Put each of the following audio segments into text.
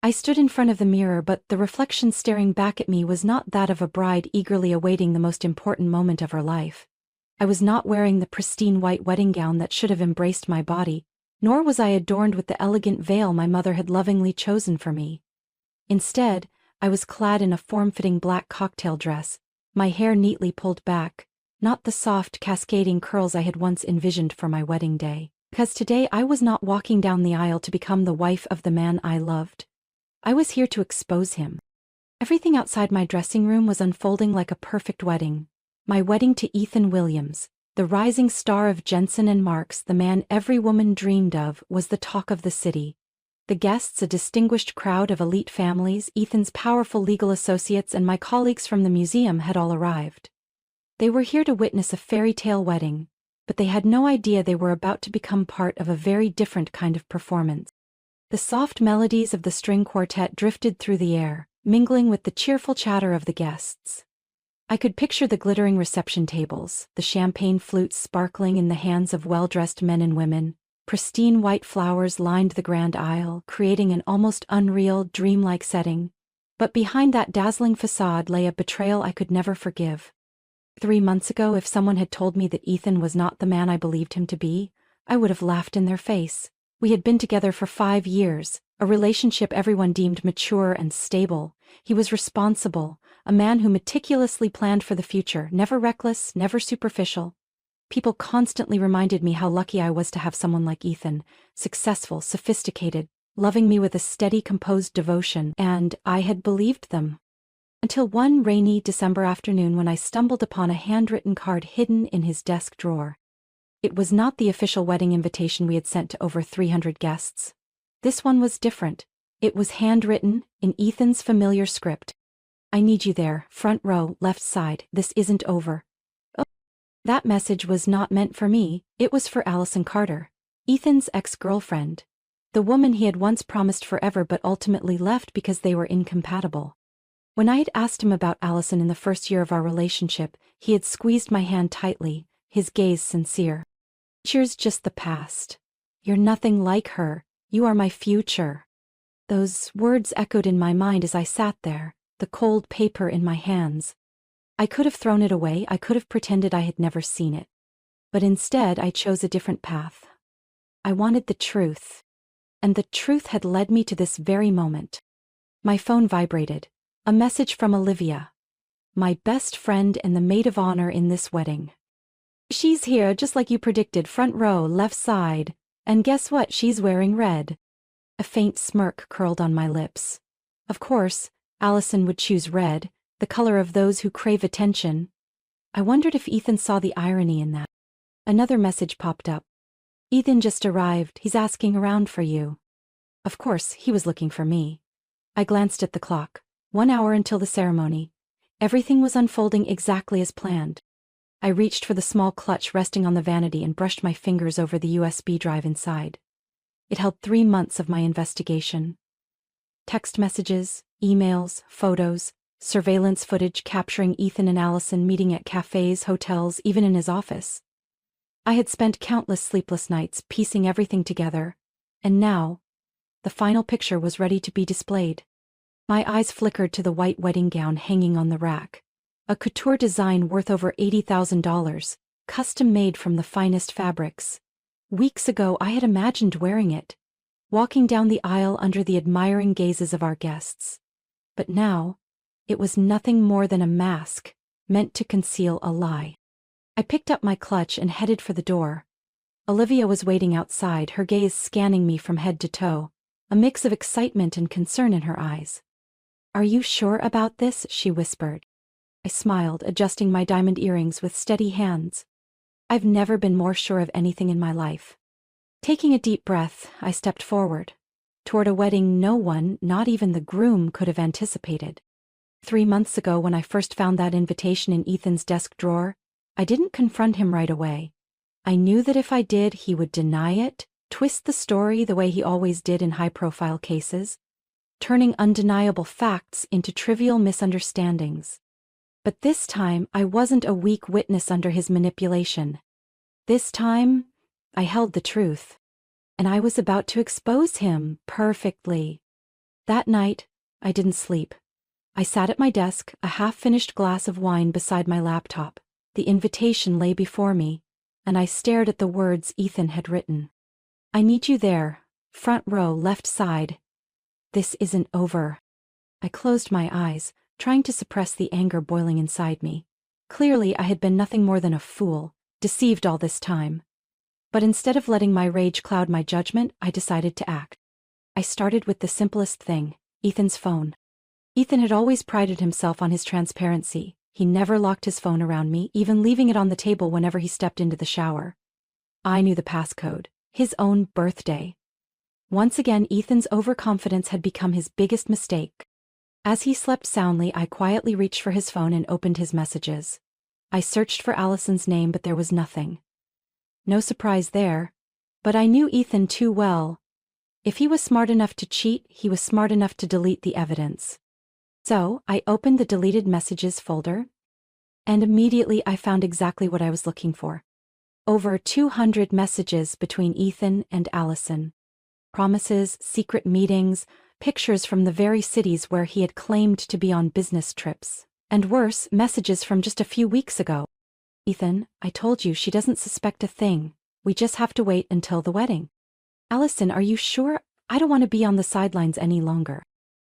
I stood in front of the mirror, but the reflection staring back at me was not that of a bride eagerly awaiting the most important moment of her life. I was not wearing the pristine white wedding gown that should have embraced my body, nor was I adorned with the elegant veil my mother had lovingly chosen for me. Instead, I was clad in a form-fitting black cocktail dress, my hair neatly pulled back, not the soft, cascading curls I had once envisioned for my wedding day. Because today I was not walking down the aisle to become the wife of the man I loved. I was here to expose him. Everything outside my dressing room was unfolding like a perfect wedding. My wedding to Ethan Williams, the rising star of Jensen and Marks, the man every woman dreamed of, was the talk of the city. The guests, a distinguished crowd of elite families, Ethan's powerful legal associates, and my colleagues from the museum had all arrived. They were here to witness a fairy tale wedding, but they had no idea they were about to become part of a very different kind of performance. The soft melodies of the string quartet drifted through the air, mingling with the cheerful chatter of the guests. I could picture the glittering reception tables, the champagne flutes sparkling in the hands of well-dressed men and women. Pristine white flowers lined the grand aisle, creating an almost unreal, dreamlike setting. But behind that dazzling facade lay a betrayal I could never forgive. 3 months ago, if someone had told me that Ethan was not the man I believed him to be, I would have laughed in their face. We had been together for 5 years, a relationship everyone deemed mature and stable. He was responsible, a man who meticulously planned for the future, never reckless, never superficial. People constantly reminded me how lucky I was to have someone like Ethan, successful, sophisticated, loving me with a steady, composed devotion, and I had believed them. Until one rainy December afternoon when I stumbled upon a handwritten card hidden in his desk drawer. It was not the official wedding invitation we had sent to over 300 guests. This one was different. It was handwritten, in Ethan's familiar script. "I need you there, front row, left side, this isn't over." Oh. That message was not meant for me, it was for Allison Carter, Ethan's ex-girlfriend. The woman he had once promised forever but ultimately left because they were incompatible. When I had asked him about Allison in the first year of our relationship, he had squeezed my hand tightly, his gaze sincere. "Cheers, just the past. You're nothing like her, you are my future." Those words echoed in my mind as I sat there, the cold paper in my hands. I could have thrown it away, I could have pretended I had never seen it. But instead I chose a different path. I wanted the truth. And the truth had led me to this very moment. My phone vibrated. A message from Olivia. My best friend and the maid of honor in this wedding. "She's here, just like you predicted, front row, left side. And guess what, she's wearing red." A faint smirk curled on my lips. Of course, Allison would choose red, the color of those who crave attention. I wondered if Ethan saw the irony in that. Another message popped up. "Ethan just arrived, he's asking around for you." Of course, he was looking for me. I glanced at the clock. 1 hour until the ceremony. Everything was unfolding exactly as planned. I reached for the small clutch resting on the vanity and brushed my fingers over the USB drive inside. It held 3 months of my investigation. Text messages, emails, photos, surveillance footage capturing Ethan and Allison meeting at cafes, hotels, even in his office. I had spent countless sleepless nights piecing everything together, and now, the final picture was ready to be displayed. My eyes flickered to the white wedding gown hanging on the rack. A couture design worth over $80,000, custom-made from the finest fabrics. Weeks ago I had imagined wearing it, walking down the aisle under the admiring gazes of our guests. But now, it was nothing more than a mask, meant to conceal a lie. I picked up my clutch and headed for the door. Olivia was waiting outside, her gaze scanning me from head to toe, a mix of excitement and concern in her eyes. "Are you sure about this?" she whispered. I smiled, adjusting my diamond earrings with steady hands. I've never been more sure of anything in my life. Taking a deep breath, I stepped forward, toward a wedding no one, not even the groom, could have anticipated. 3 months ago, when I first found that invitation in Ethan's desk drawer, I didn't confront him right away. I knew that if I did, he would deny it, twist the story the way he always did in high-profile cases, turning undeniable facts into trivial misunderstandings. But this time, I wasn't a weak witness under his manipulation. This time, I held the truth. And I was about to expose him perfectly. That night, I didn't sleep. I sat at my desk, a half-finished glass of wine beside my laptop. The invitation lay before me, and I stared at the words Ethan had written. I need you there, front row, left side. This isn't over. I closed my eyes, trying to suppress the anger boiling inside me. Clearly, I had been nothing more than a fool, deceived all this time. But instead of letting my rage cloud my judgment, I decided to act. I started with the simplest thing, Ethan's phone. Ethan had always prided himself on his transparency. He never locked his phone around me, even leaving it on the table whenever he stepped into the shower. I knew the passcode, his own birthday. Once again, Ethan's overconfidence had become his biggest mistake. As he slept soundly, I quietly reached for his phone and opened his messages. I searched for Allison's name, but there was nothing. No surprise there. But I knew Ethan too well. If he was smart enough to cheat, he was smart enough to delete the evidence. So, I opened the deleted messages folder, and immediately I found exactly what I was looking for. Over 200 messages between Ethan and Allison. Promises, secret meetings, pictures from the very cities where he had claimed to be on business trips. And worse, messages from just a few weeks ago. Ethan, I told you she doesn't suspect a thing. We just have to wait until the wedding. Allison, are you sure? I don't want to be on the sidelines any longer.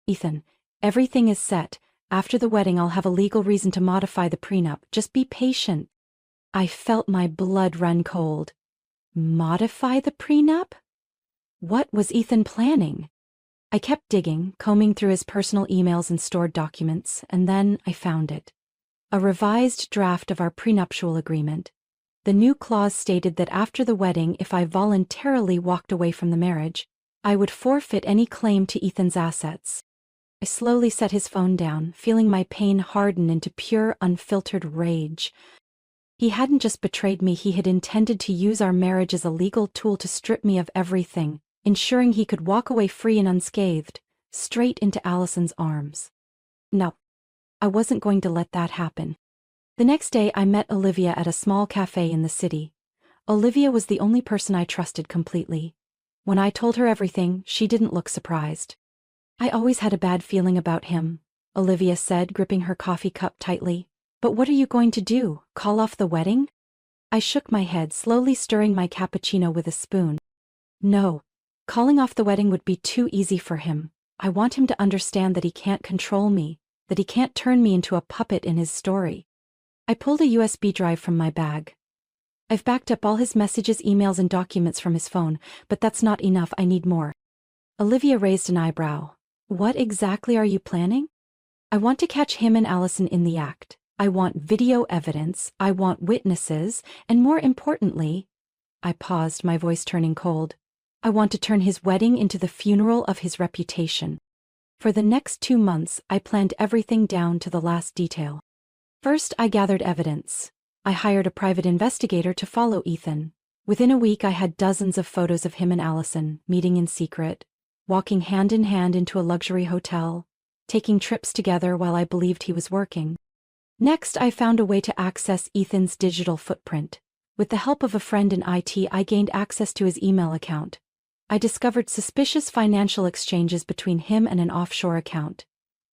Ethan, everything is set. After the wedding I'll have a legal reason to modify the prenup. Just be patient. I felt my blood run cold. Modify the prenup? What was Ethan planning? I kept digging, combing through his personal emails and stored documents, and then I found it. A revised draft of our prenuptial agreement. The new clause stated that after the wedding, if I voluntarily walked away from the marriage, I would forfeit any claim to Ethan's assets. I slowly set his phone down, feeling my pain harden into pure, unfiltered rage. He hadn't just betrayed me, he had intended to use our marriage as a legal tool to strip me of everything, ensuring he could walk away free and unscathed, straight into Allison's arms. No, I wasn't going to let that happen. The next day I met Olivia at a small cafe in the city. Olivia was the only person I trusted completely. When I told her everything, she didn't look surprised. I always had a bad feeling about him, Olivia said, gripping her coffee cup tightly. But what are you going to do, call off the wedding? I shook my head, slowly stirring my cappuccino with a spoon. No, calling off the wedding would be too easy for him. I want him to understand that he can't control me, that he can't turn me into a puppet in his story. I pulled a USB drive from my bag. I've backed up all his messages, emails, and documents from his phone, but that's not enough, I need more. Olivia raised an eyebrow. What exactly are you planning? I want to catch him and Allison in the act. I want video evidence, I want witnesses, and more importantly, I paused, my voice turning cold, I want to turn his wedding into the funeral of his reputation. For the next 2 months, I planned everything down to the last detail. First, I gathered evidence. I hired a private investigator to follow Ethan. Within a week, I had dozens of photos of him and Allison, meeting in secret, walking hand in hand into a luxury hotel, taking trips together while I believed he was working. Next, I found a way to access Ethan's digital footprint. With the help of a friend in IT, I gained access to his email account. I discovered suspicious financial exchanges between him and an offshore account.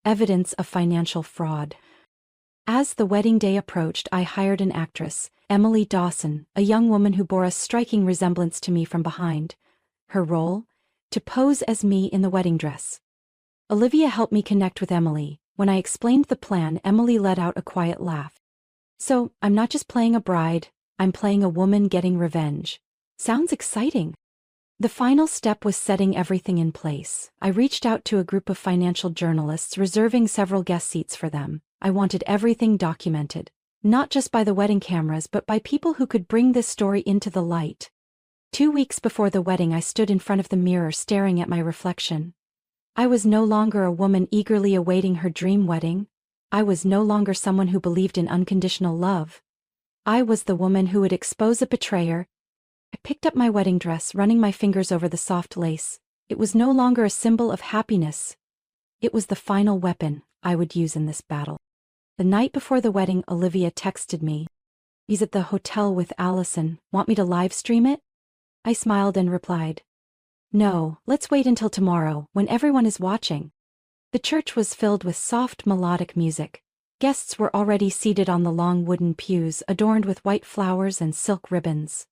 Evidence of financial fraud. As the wedding day approached, I hired an actress, Emily Dawson, a young woman who bore a striking resemblance to me from behind. Her role? To pose as me in the wedding dress. Olivia helped me connect with Emily. When I explained the plan, Emily let out a quiet laugh. So, I'm not just playing a bride, I'm playing a woman getting revenge. Sounds exciting. The final step was setting everything in place. I reached out to a group of financial journalists, reserving several guest seats for them. I wanted everything documented, not just by the wedding cameras but by people who could bring this story into the light. 2 weeks before the wedding, I stood in front of the mirror staring at my reflection. I was no longer a woman eagerly awaiting her dream wedding. I was no longer someone who believed in unconditional love. I was the woman who would expose a betrayer. I picked up my wedding dress, running my fingers over the soft lace. It was no longer a symbol of happiness. It was the final weapon I would use in this battle. The night before the wedding, Olivia texted me. He's at the hotel with Allison. Want me to live stream it? I smiled and replied, No, let's wait until tomorrow, when everyone is watching. The church was filled with soft melodic music. Guests were already seated on the long wooden pews adorned with white flowers and silk ribbons.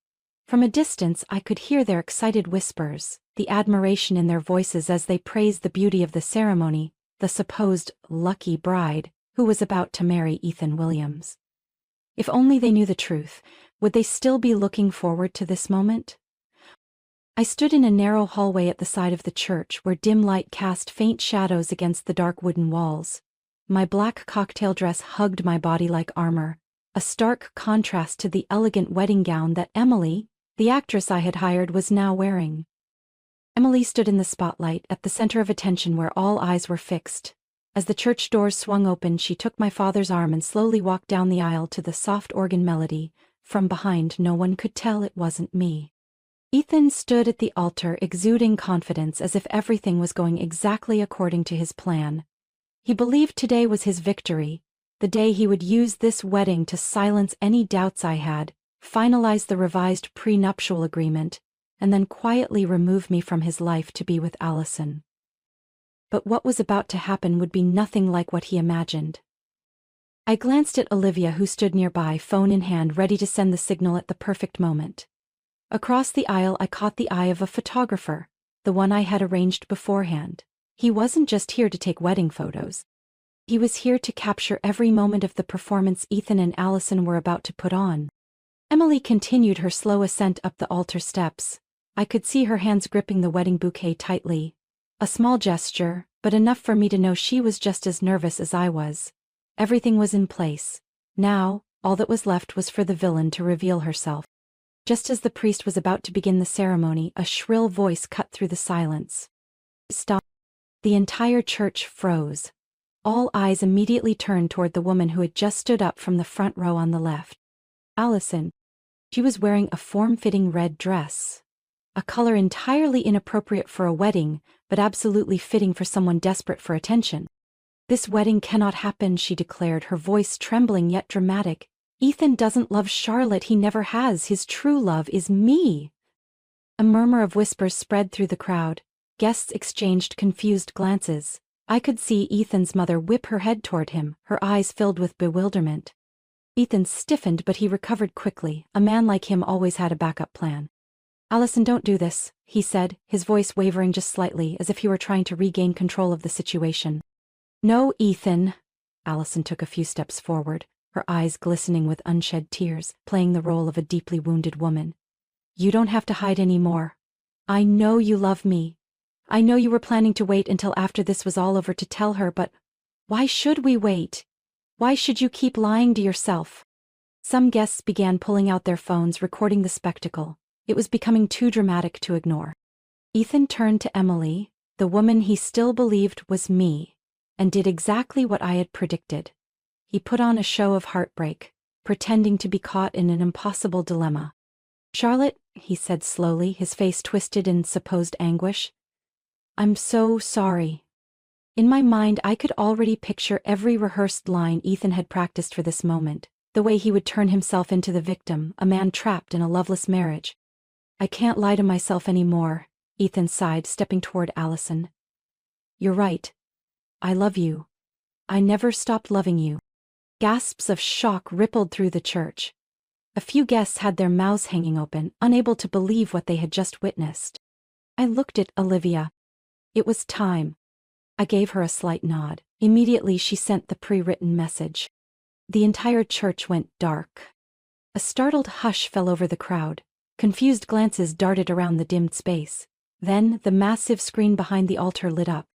From a distance I could hear their excited whispers, the admiration in their voices as they praised the beauty of the ceremony, the supposed lucky bride, who was about to marry Ethan Williams. If only they knew the truth, would they still be looking forward to this moment? I stood in a narrow hallway at the side of the church where dim light cast faint shadows against the dark wooden walls. My black cocktail dress hugged my body like armor, a stark contrast to the elegant wedding gown that Emily, the actress I had hired, was now wearing. Emily stood in the spotlight at the center of attention where all eyes were fixed. As the church doors swung open, she took my father's arm and slowly walked down the aisle to the soft organ melody. From behind, no one could tell it wasn't me. Ethan stood at the altar exuding confidence as if everything was going exactly according to his plan. He believed today was his victory, the day he would use this wedding to silence any doubts I had, finalize the revised prenuptial agreement, and then quietly remove me from his life to be with Allison. But what was about to happen would be nothing like what he imagined. I glanced at Olivia, who stood nearby, phone in hand, ready to send the signal at the perfect moment. Across the aisle I caught the eye of a photographer, the one I had arranged beforehand. He wasn't just here to take wedding photos. He was here to capture every moment of the performance Ethan and Allison were about to put on. Emily continued her slow ascent up the altar steps. I could see her hands gripping the wedding bouquet tightly. A small gesture, but enough for me to know she was just as nervous as I was. Everything was in place. Now, all that was left was for the villain to reveal herself. Just as the priest was about to begin the ceremony, a shrill voice cut through the silence. Stop. The entire church froze. All eyes immediately turned toward the woman who had just stood up from the front row on the left. Allison. She was wearing a form-fitting red dress. A color entirely inappropriate for a wedding, but absolutely fitting for someone desperate for attention. This wedding cannot happen, she declared, her voice trembling yet dramatic. Ethan doesn't love Charlotte, he never has. His true love is me. A murmur of whispers spread through the crowd. Guests exchanged confused glances. I could see Ethan's mother whip her head toward him, her eyes filled with bewilderment. Ethan stiffened, but he recovered quickly. A man like him always had a backup plan. Allison, don't do this, he said, his voice wavering just slightly, as if he were trying to regain control of the situation. No, Ethan. Allison took a few steps forward, her eyes glistening with unshed tears, playing the role of a deeply wounded woman. You don't have to hide anymore. I know you love me. I know you were planning to wait until after this was all over to tell her, but why should we wait? Why should you keep lying to yourself? Some guests began pulling out their phones, recording the spectacle. It was becoming too dramatic to ignore. Ethan turned to Emily, the woman he still believed was me, and did exactly what I had predicted. He put on a show of heartbreak, pretending to be caught in an impossible dilemma. Charlotte, he said slowly, his face twisted in supposed anguish. I'm so sorry. In my mind I could already picture every rehearsed line Ethan had practiced for this moment, the way he would turn himself into the victim, a man trapped in a loveless marriage. I can't lie to myself anymore, Ethan sighed, stepping toward Allison. You're right. I love you. I never stopped loving you. Gasps of shock rippled through the church. A few guests had their mouths hanging open, unable to believe what they had just witnessed. I looked at Olivia. It was time. I gave her a slight nod. Immediately she sent the pre-written message. The entire church went dark. A startled hush fell over the crowd. Confused glances darted around the dimmed space. Then the massive screen behind the altar lit up.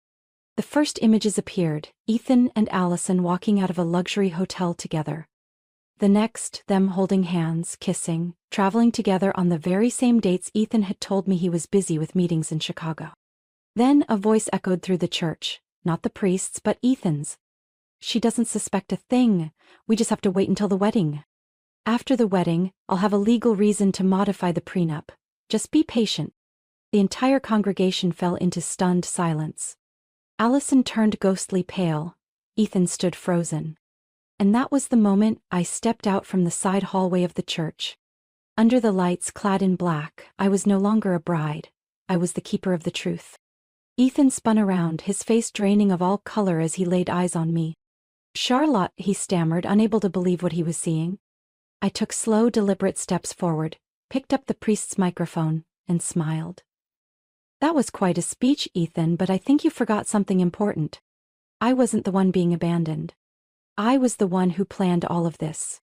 The first images appeared, Ethan and Allison walking out of a luxury hotel together. The next, them holding hands, kissing, traveling together on the very same dates Ethan had told me he was busy with meetings in Chicago. Then a voice echoed through the church, not the priest's but Ethan's. She doesn't suspect a thing, we just have to wait until the wedding. After the wedding, I'll have a legal reason to modify the prenup. Just be patient. The entire congregation fell into stunned silence. Allison turned ghostly pale. Ethan stood frozen. And that was the moment I stepped out from the side hallway of the church. Under the lights clad in black, I was no longer a bride. I was the keeper of the truth. Ethan spun around, his face draining of all color as he laid eyes on me. Charlotte, he stammered, unable to believe what he was seeing. I took slow, deliberate steps forward, picked up the priest's microphone, and smiled. That was quite a speech, Ethan, but I think you forgot something important. I wasn't the one being abandoned. I was the one who planned all of this.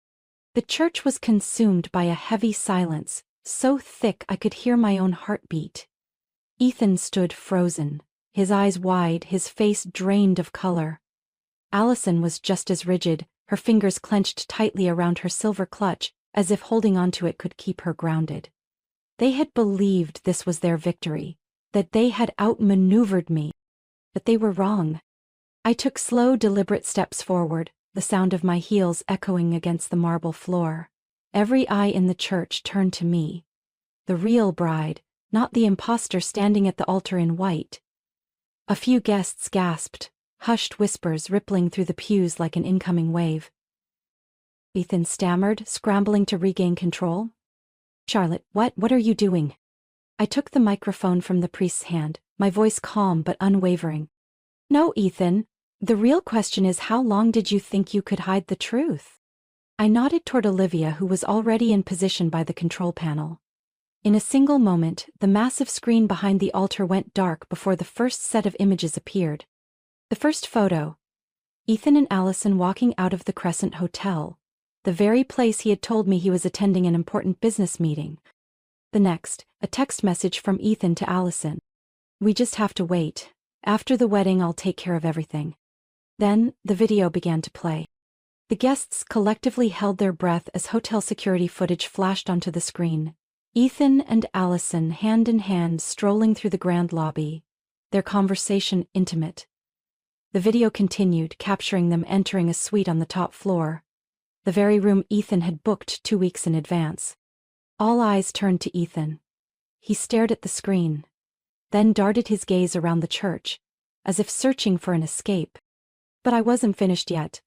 The church was consumed by a heavy silence, so thick I could hear my own heartbeat. Ethan stood frozen, his eyes wide, his face drained of color. Allison was just as rigid, her fingers clenched tightly around her silver clutch, as if holding onto it could keep her grounded. They had believed this was their victory, that they had outmaneuvered me. But they were wrong. I took slow, deliberate steps forward, the sound of my heels echoing against the marble floor. Every eye in the church turned to me. The real bride, not the imposter standing at the altar in white. A few guests gasped, hushed whispers rippling through the pews like an incoming wave. Ethan stammered, scrambling to regain control. Charlotte, what are you doing? I took the microphone from the priest's hand, my voice calm but unwavering. No, Ethan, the real question is, how long did you think you could hide the truth? I nodded toward Olivia, who was already in position by the control panel. In a single moment, the massive screen behind the altar went dark before the first set of images appeared. The first photo: Ethan and Allison walking out of the Crescent Hotel, the very place he had told me he was attending an important business meeting. The next, a text message from Ethan to Allison. We just have to wait. After the wedding, I'll take care of everything. Then, the video began to play. The guests collectively held their breath as hotel security footage flashed onto the screen. Ethan and Allison hand in hand strolling through the grand lobby, their conversation intimate. The video continued, capturing them entering a suite on the top floor, the very room Ethan had booked 2 weeks in advance. All eyes turned to Ethan. He stared at the screen, then darted his gaze around the church, as if searching for an escape. But I wasn't finished yet.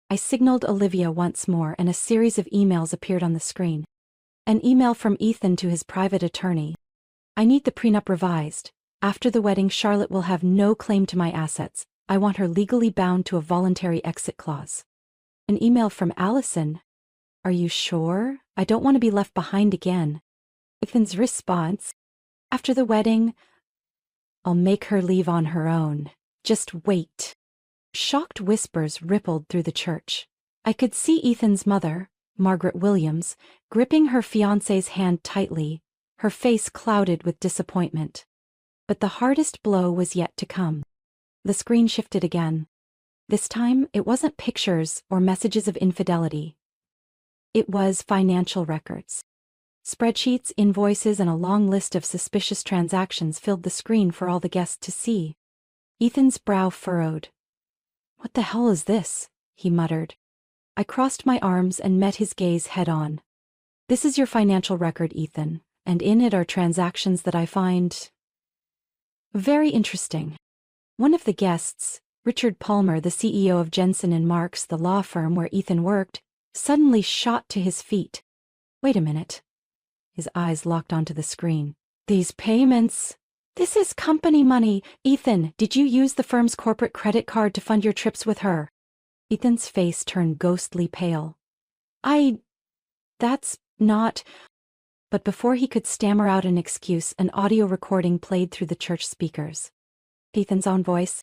I signaled Olivia once more, and a series of emails appeared on the screen. An email from Ethan to his private attorney. I need the prenup revised. After the wedding, Charlotte will have no claim to my assets. I want her legally bound to a voluntary exit clause. An email from Allison. Are you sure? I don't want to be left behind again. Ethan's response. After the wedding, I'll make her leave on her own. Just wait. Shocked whispers rippled through the church. I could see Ethan's mother, Margaret Williams, gripping her fiancé's hand tightly, her face clouded with disappointment. But the hardest blow was yet to come. The screen shifted again. This time, it wasn't pictures or messages of infidelity. It was financial records. Spreadsheets, invoices, and a long list of suspicious transactions filled the screen for all the guests to see. Ethan's brow furrowed. What the hell is this? He muttered. I crossed my arms and met his gaze head-on. This is your financial record, Ethan, and in it are transactions that I find very interesting. One of the guests, Richard Palmer, the CEO of Jensen & Marks, the law firm where Ethan worked, suddenly shot to his feet. Wait a minute. His eyes locked onto the screen. These payments. This is company money. Ethan, did you use the firm's corporate credit card to fund your trips with her? Ethan's face turned ghostly pale. That's not... But before he could stammer out an excuse, an audio recording played through the church speakers. Ethan's own voice.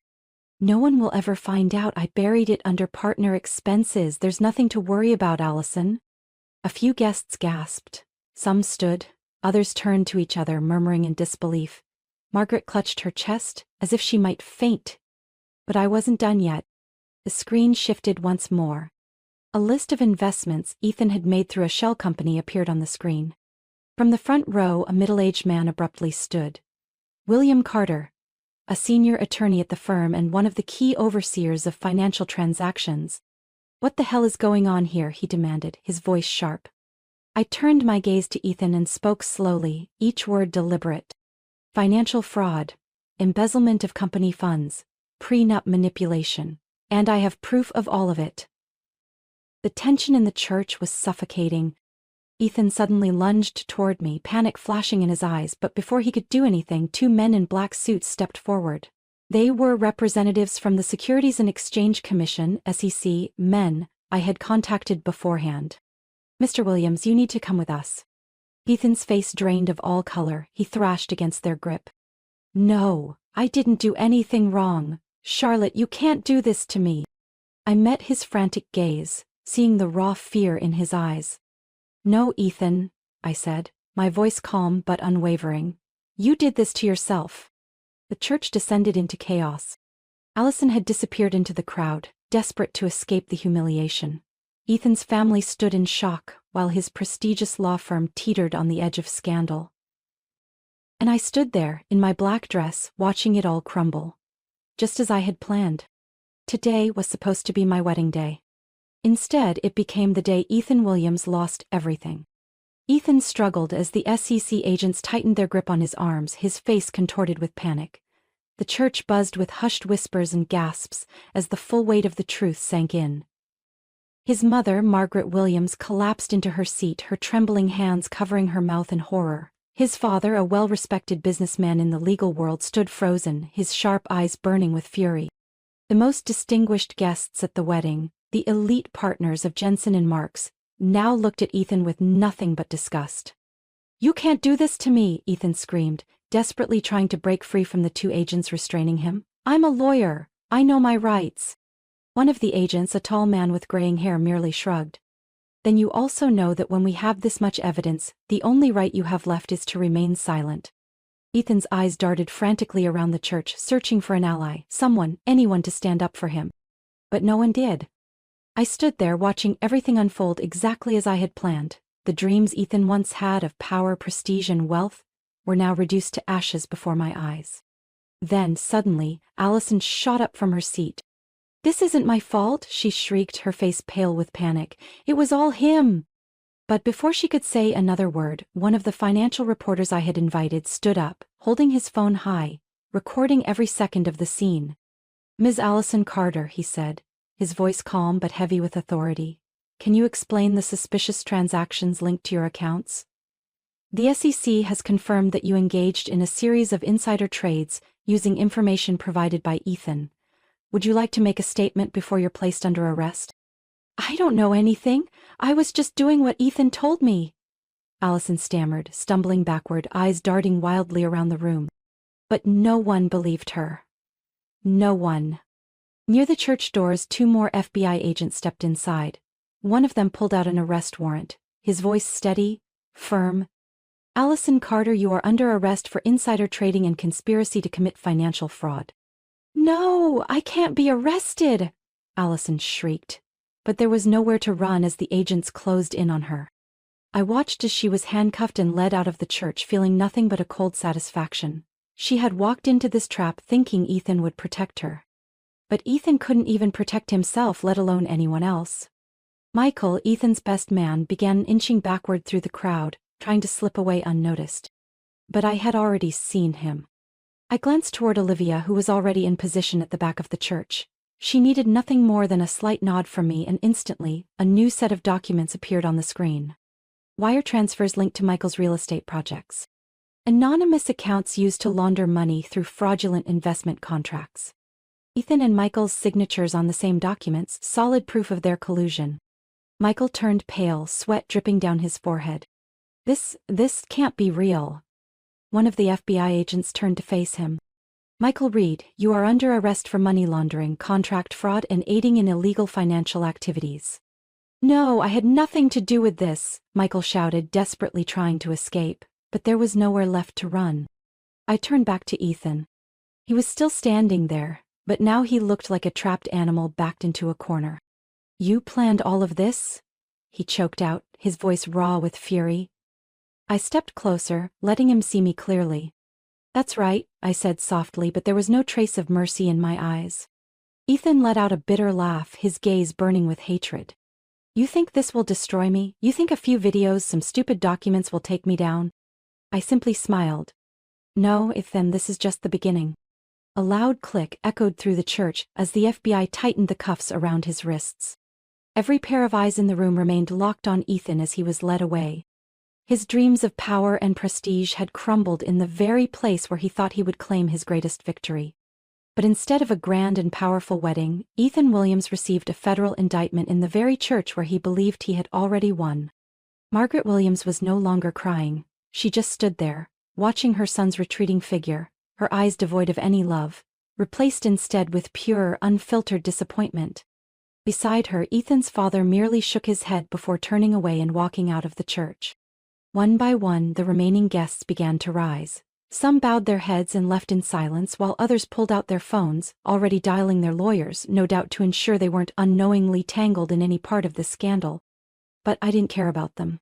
No one will ever find out. I buried it under partner expenses. There's nothing to worry about, Allison. A few guests gasped. Some stood. Others turned to each other, murmuring in disbelief. Margaret clutched her chest, as if she might faint. But I wasn't done yet. The screen shifted once more. A list of investments Ethan had made through a shell company appeared on the screen. From the front row, a middle-aged man abruptly stood. William Carter, a senior attorney at the firm and one of the key overseers of financial transactions. What the hell is going on here? He demanded, his voice sharp. I turned my gaze to Ethan and spoke slowly, each word deliberate. Financial fraud, embezzlement of company funds, prenup manipulation, and I have proof of all of it. The tension in the church was suffocating. Ethan suddenly lunged toward me, panic flashing in his eyes, but before he could do anything, two men in black suits stepped forward. They were representatives from the Securities and Exchange Commission, SEC, men I had contacted beforehand. "Mr. Williams, you need to come with us." Ethan's face drained of all color, he thrashed against their grip. "No, I didn't do anything wrong. Charlotte, you can't do this to me." I met his frantic gaze, seeing the raw fear in his eyes. "No, Ethan," I said, my voice calm but unwavering. "You did this to yourself." The church descended into chaos. Allison had disappeared into the crowd, desperate to escape the humiliation. Ethan's family stood in shock, while his prestigious law firm teetered on the edge of scandal. And I stood there, in my black dress, watching it all crumble. Just as I had planned. Today was supposed to be my wedding day. Instead, it became the day Ethan Williams lost everything. Ethan struggled as the SEC agents tightened their grip on his arms, his face contorted with panic. The church buzzed with hushed whispers and gasps as the full weight of the truth sank in. His mother, Margaret Williams, collapsed into her seat, her trembling hands covering her mouth in horror. His father, a well-respected businessman in the legal world, stood frozen, his sharp eyes burning with fury. The most distinguished guests at the wedding, the elite partners of Jensen and Marks, now looked at Ethan with nothing but disgust. "You can't do this to me," Ethan screamed, desperately trying to break free from the two agents restraining him. "I'm a lawyer. I know my rights." One of the agents, a tall man with graying hair, merely shrugged. "Then you also know that when we have this much evidence, the only right you have left is to remain silent." Ethan's eyes darted frantically around the church, searching for an ally, someone, anyone to stand up for him. But no one did. I stood there watching everything unfold exactly as I had planned. The dreams Ethan once had of power, prestige, and wealth were now reduced to ashes before my eyes. Then, suddenly, Allison shot up from her seat. "This isn't my fault," she shrieked, her face pale with panic. "It was all him." But before she could say another word, one of the financial reporters I had invited stood up, holding his phone high, recording every second of the scene. "Ms. Allison Carter," he said, his voice calm but heavy with authority. "Can you explain the suspicious transactions linked to your accounts? The SEC has confirmed that you engaged in a series of insider trades using information provided by Ethan. Would you like to make a statement before you're placed under arrest?" "I don't know anything. I was just doing what Ethan told me," Allison stammered, stumbling backward, eyes darting wildly around the room. But no one believed her. No one. Near the church doors, two more FBI agents stepped inside. One of them pulled out an arrest warrant, his voice steady, firm. "Allison Carter, you are under arrest for insider trading and conspiracy to commit financial fraud." "No, I can't be arrested," Allison shrieked. But there was nowhere to run as the agents closed in on her. I watched as she was handcuffed and led out of the church, feeling nothing but a cold satisfaction. She had walked into this trap thinking Ethan would protect her. But Ethan couldn't even protect himself, let alone anyone else. Michael, Ethan's best man, began inching backward through the crowd, trying to slip away unnoticed. But I had already seen him. I glanced toward Olivia, who was already in position at the back of the church. She needed nothing more than a slight nod from me, and instantly, a new set of documents appeared on the screen. Wire transfers linked to Michael's real estate projects. Anonymous accounts used to launder money through fraudulent investment contracts. Ethan and Michael's signatures on the same documents, solid proof of their collusion. Michael turned pale, sweat dripping down his forehead. This can't be real." One of the FBI agents turned to face him. "Michael Reed, you are under arrest for money laundering, contract fraud, and aiding in illegal financial activities." "No, I had nothing to do with this," Michael shouted, desperately trying to escape, but there was nowhere left to run. I turned back to Ethan. He was still standing there, but now he looked like a trapped animal backed into a corner. "You planned all of this?" he choked out, his voice raw with fury. I stepped closer, letting him see me clearly. "That's right," I said softly, but there was no trace of mercy in my eyes. Ethan let out a bitter laugh, his gaze burning with hatred. "You think this will destroy me? You think a few videos, some stupid documents will take me down?" I simply smiled. "No, Ethan, this is just the beginning." A loud click echoed through the church as the FBI tightened the cuffs around his wrists. Every pair of eyes in the room remained locked on Ethan as he was led away. His dreams of power and prestige had crumbled in the very place where he thought he would claim his greatest victory. But instead of a grand and powerful wedding, Ethan Williams received a federal indictment in the very church where he believed he had already won. Margaret Williams was no longer crying. She just stood there, watching her son's retreating figure, her eyes devoid of any love, replaced instead with pure, unfiltered disappointment. Beside her, Ethan's father merely shook his head before turning away and walking out of the church. One by one, the remaining guests began to rise. Some bowed their heads and left in silence while others pulled out their phones, already dialing their lawyers, no doubt to ensure they weren't unknowingly tangled in any part of the scandal. But I didn't care about them.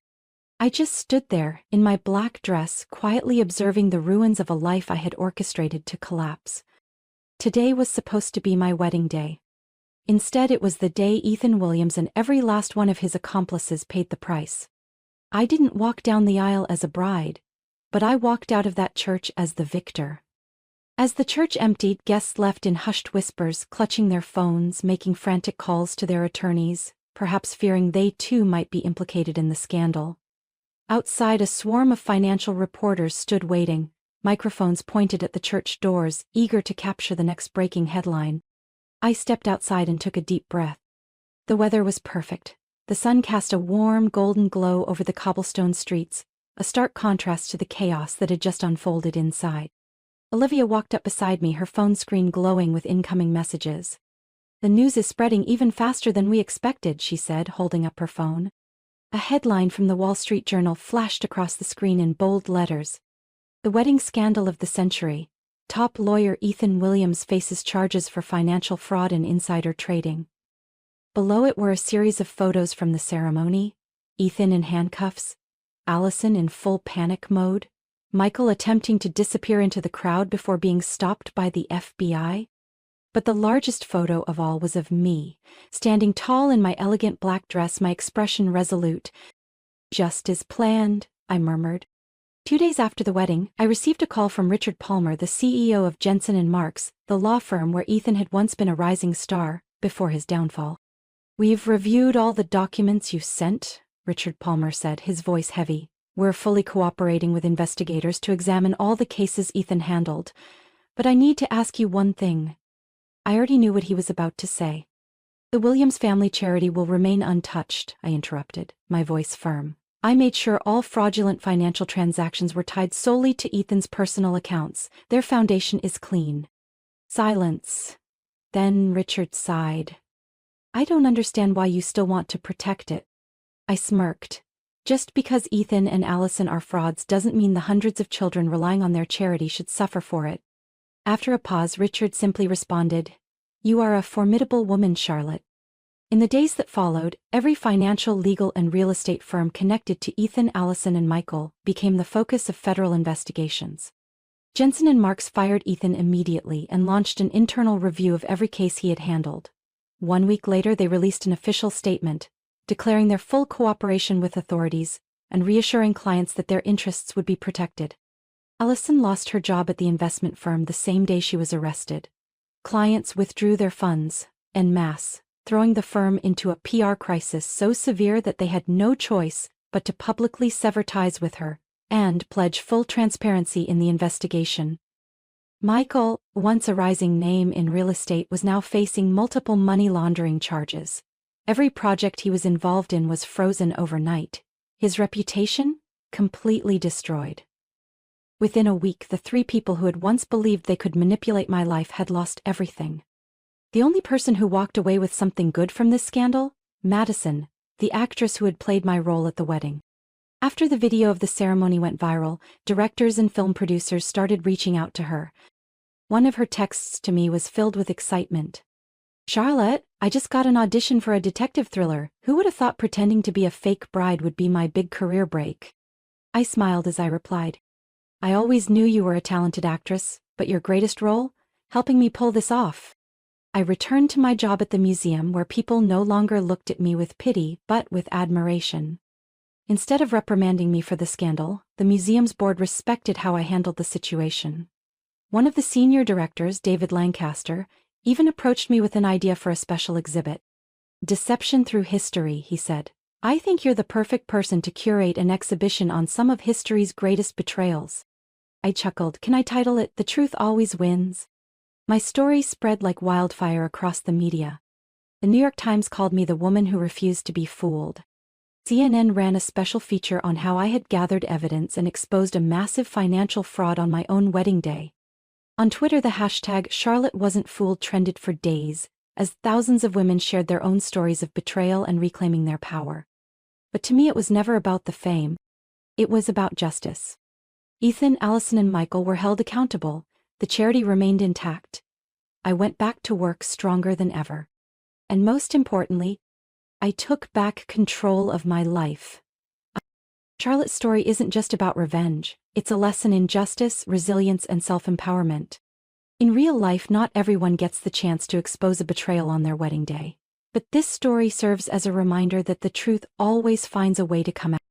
I just stood there, in my black dress, quietly observing the ruins of a life I had orchestrated to collapse. Today was supposed to be my wedding day. Instead, it was the day Ethan Williams and every last one of his accomplices paid the price. I didn't walk down the aisle as a bride, but I walked out of that church as the victor. As the church emptied, guests left in hushed whispers, clutching their phones, making frantic calls to their attorneys, perhaps fearing they too might be implicated in the scandal. Outside, a swarm of financial reporters stood waiting, microphones pointed at the church doors, eager to capture the next breaking headline. I stepped outside and took a deep breath. The weather was perfect. The sun cast a warm, golden glow over the cobblestone streets, a stark contrast to the chaos that had just unfolded inside. Olivia walked up beside me, her phone screen glowing with incoming messages. "The news is spreading even faster than we expected," she said, holding up her phone. A headline from the Wall Street Journal flashed across the screen in bold letters. "The wedding scandal of the century. Top lawyer Ethan Williams faces charges for financial fraud and insider trading." Below it were a series of photos from the ceremony: Ethan in handcuffs, Allison in full panic mode, Michael attempting to disappear into the crowd before being stopped by the FBI. But the largest photo of all was of me, standing tall in my elegant black dress, my expression resolute. "Just as planned," I murmured. 2 days after the wedding, I received a call from Richard Palmer, the CEO of Jensen & Marks, the law firm where Ethan had once been a rising star, before his downfall. "We've reviewed all the documents you sent," Richard Palmer said, his voice heavy. "We're fully cooperating with investigators to examine all the cases Ethan handled. But I need to ask you one thing." I already knew what he was about to say. "The Williams family charity will remain untouched," I interrupted, my voice firm. "I made sure all fraudulent financial transactions were tied solely to Ethan's personal accounts. Their foundation is clean." Silence. Then Richard sighed. "I don't understand why you still want to protect it." I smirked. "Just because Ethan and Allison are frauds doesn't mean the hundreds of children relying on their charity should suffer for it." After a pause, Richard simply responded, "You are a formidable woman, Charlotte." In the days that followed, every financial, legal, and real estate firm connected to Ethan, Allison, and Michael became the focus of federal investigations. Jensen & Marks fired Ethan immediately and launched an internal review of every case he had handled. 1 week later, they released an official statement, declaring their full cooperation with authorities and reassuring clients that their interests would be protected. Allison lost her job at the investment firm the same day she was arrested. Clients withdrew their funds, en masse, throwing the firm into a PR crisis so severe that they had no choice but to publicly sever ties with her and pledge full transparency in the investigation. Michael, once a rising name in real estate, was now facing multiple money laundering charges. Every project he was involved in was frozen overnight. His reputation? Completely destroyed. Within a week, the 3 people who had once believed they could manipulate my life had lost everything. The only person who walked away with something good from this scandal? Madison, the actress who had played my role at the wedding. After the video of the ceremony went viral, directors and film producers started reaching out to her. One of her texts to me was filled with excitement. "Charlotte, I just got an audition for a detective thriller. Who would have thought pretending to be a fake bride would be my big career break?" I smiled as I replied, "I always knew you were a talented actress, but your greatest role? Helping me pull this off." I returned to my job at the museum, where people no longer looked at me with pity but with admiration. Instead of reprimanding me for the scandal, the museum's board respected how I handled the situation. One of the senior directors, David Lancaster, even approached me with an idea for a special exhibit. Deception through history, he said. I think you're the perfect person to curate an exhibition on some of history's greatest betrayals. I chuckled. Can I title it The Truth Always Wins? My story spread like wildfire across the media. The New York Times called me the woman who refused to be fooled. CNN ran a special feature on how I had gathered evidence and exposed a massive financial fraud on my own wedding day. On Twitter, the hashtag Charlotte Wasn't Fooled trended for days, as thousands of women shared their own stories of betrayal and reclaiming their power. But to me, it was never about the fame. It was about justice. Ethan, Allison, and Michael were held accountable. The charity remained intact. I went back to work stronger than ever. And most importantly, I took back control of my life. Charlotte's story isn't just about revenge, it's a lesson in justice, resilience, and self-empowerment. In real life, not everyone gets the chance to expose a betrayal on their wedding day. But this story serves as a reminder that the truth always finds a way to come out.